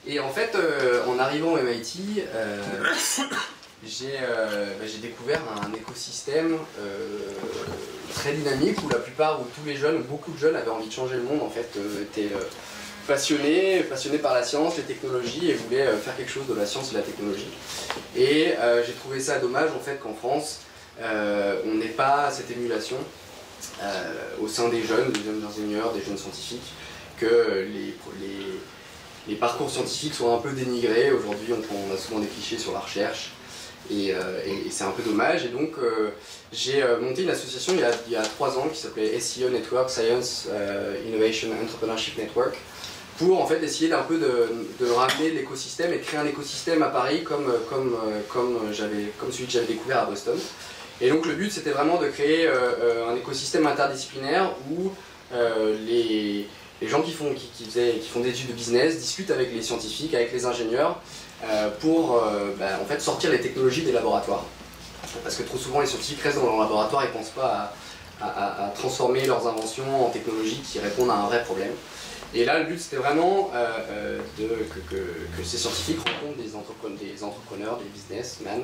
Et en fait, en arrivant au MIT, j'ai découvert un écosystème très dynamique où la plupart, où tous les jeunes, ou beaucoup de jeunes avaient envie de changer le monde, en fait, étaient passionnés par la science, les technologies, et voulaient faire quelque chose de la science et de la technologie. Et j'ai trouvé ça dommage, en fait, qu'en France, on n'ait pas cette émulation au sein des jeunes ingénieurs, des jeunes scientifiques, que les parcours scientifiques sont un peu dénigrés. Aujourd'hui, on a souvent des clichés sur la recherche, et c'est un peu dommage. Et donc, j'ai monté une association il y a 3 ans qui s'appelait SEO Network, Science Innovation Entrepreneurship Network, pour en fait essayer d'un peu de ramener l'écosystème et de créer un écosystème à Paris comme celui que j'avais découvert à Boston. Et donc le but, c'était vraiment de créer un écosystème interdisciplinaire où les gens qui font des études de business discutent avec les scientifiques, avec les ingénieurs, pour en fait sortir les technologies des laboratoires. Parce que trop souvent, les scientifiques restent dans leur laboratoire et ne pensent pas à transformer leurs inventions en technologies qui répondent à un vrai problème. Et là, le but, c'était vraiment que ces scientifiques rencontrent des entrepreneurs, des businessmen,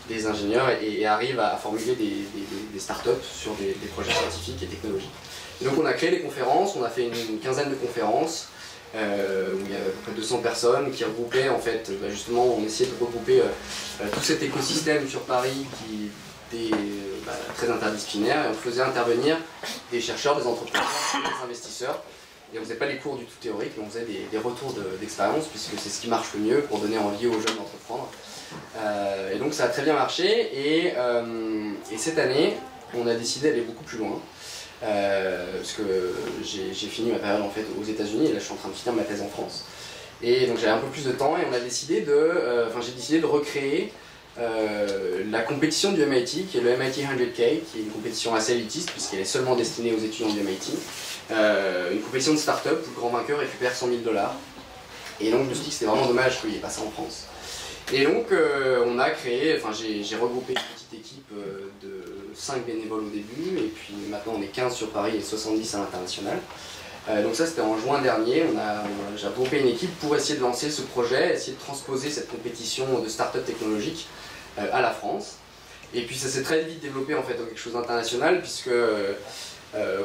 des ingénieurs et arrivent à formuler des startups sur des projets scientifiques et technologiques. Et donc on a créé des conférences, on a fait une quinzaine de conférences où il y avait à peu près 200 personnes qui regroupaient, en fait, justement, on essayait de regrouper tout cet écosystème sur Paris qui était très interdisciplinaire, et on faisait intervenir des chercheurs, des entrepreneurs, des investisseurs. Et on ne faisait pas les cours du tout théoriques, mais on faisait des retours d'expérience, puisque c'est ce qui marche le mieux pour donner envie aux jeunes d'entreprendre. Et donc ça a très bien marché, et cette année, on a décidé d'aller beaucoup plus loin. Parce que j'ai fini ma période en fait aux États-Unis, et là je suis en train de finir ma thèse en France. Et donc j'avais un peu plus de temps, et j'ai décidé de recréer la compétition du MIT, qui est le MIT 100K, qui est une compétition assez élitiste, puisqu'elle est seulement destinée aux étudiants du MIT. Une compétition de start-up où le grand vainqueur récupère 100 000 $. Et donc je me suis dit que c'était vraiment dommage qu'il n'y ait pas ça en France. Et donc on a créé, j'ai regroupé une petite équipe de 5 bénévoles au début, et puis maintenant on est 15 sur Paris et 70 à l'international. Donc ça c'était en juin dernier, j'ai regroupé une équipe pour essayer de lancer ce projet, essayer de transposer cette compétition de start-up technologique à la France. Et puis ça s'est très vite développé en fait dans quelque chose d'international, puisque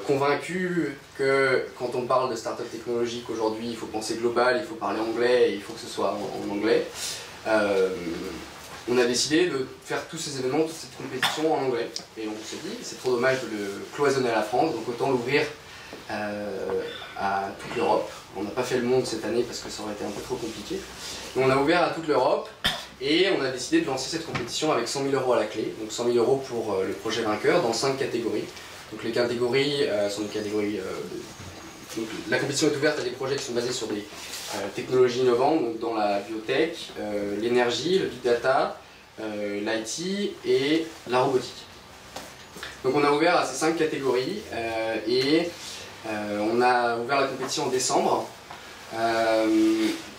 convaincu que quand on parle de start-up technologique aujourd'hui, il faut penser global, il faut parler anglais, et il faut que ce soit en anglais. On a décidé de faire tous ces événements, toute cette compétition en anglais. Et on s'est dit, c'est trop dommage de le cloisonner à la France, donc autant l'ouvrir à toute l'Europe. On n'a pas fait le monde cette année parce que ça aurait été un peu trop compliqué. Mais on a ouvert à toute l'Europe, et on a décidé de lancer cette compétition avec 100 000 € à la clé. Donc 100 000 € pour le projet vainqueur dans 5 catégories. Donc les catégories sont des catégories... donc la compétition est ouverte à des projets qui sont basés sur des technologies innovantes, donc dans la biotech, l'énergie, le big data, l'IT et la robotique. Donc on a ouvert à ces 5 catégories, et on a ouvert la compétition en décembre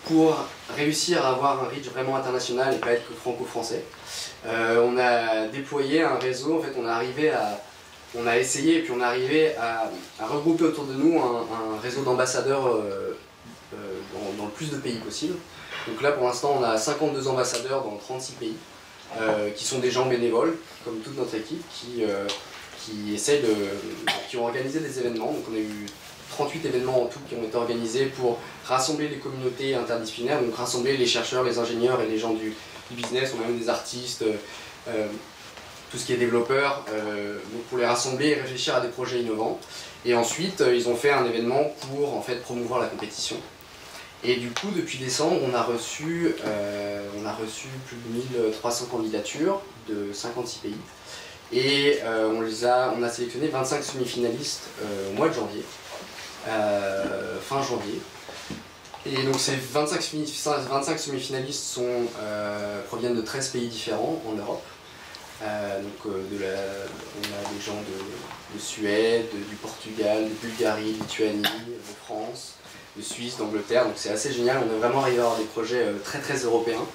pour réussir à avoir un reach vraiment international et pas être que franco-français. On a déployé un réseau, en fait on a essayé et puis on est arrivé à regrouper autour de nous un réseau d'ambassadeurs dans le plus de pays possible. Donc là pour l'instant on a 52 ambassadeurs dans 36 pays qui sont des gens bénévoles, comme toute notre équipe, qui ont organisé des événements. Donc on a eu 38 événements en tout qui ont été organisés pour rassembler les communautés interdisciplinaires, donc rassembler les chercheurs, les ingénieurs et les gens du business. On a même des artistes, tout ce qui est développeur, donc pour les rassembler et réfléchir à des projets innovants. Et ensuite, ils ont fait un événement pour en fait promouvoir la compétition. Et du coup, depuis décembre, on a reçu plus de 1300 candidatures de 56 pays. Et on a sélectionné 25 semi-finalistes au mois de janvier, fin janvier. Et donc ces 25 semi-finalistes proviennent de 13 pays différents en Europe. On a des gens de Suède, du Portugal, de Bulgarie, Lituanie, de France, de Suisse, d'Angleterre. Donc c'est assez génial, on est vraiment arrivé à avoir des projets très très européens.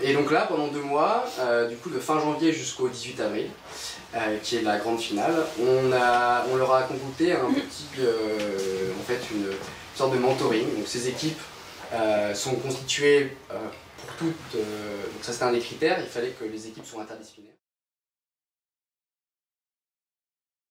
Et donc là, pendant 2 mois, du coup de fin janvier jusqu'au 18 avril, qui est la grande finale, on leur a concocté une sorte de mentoring. Donc ces équipes sont constituées pour toutes, donc ça c'était un des critères, il fallait que les équipes soient interdisciplinaires.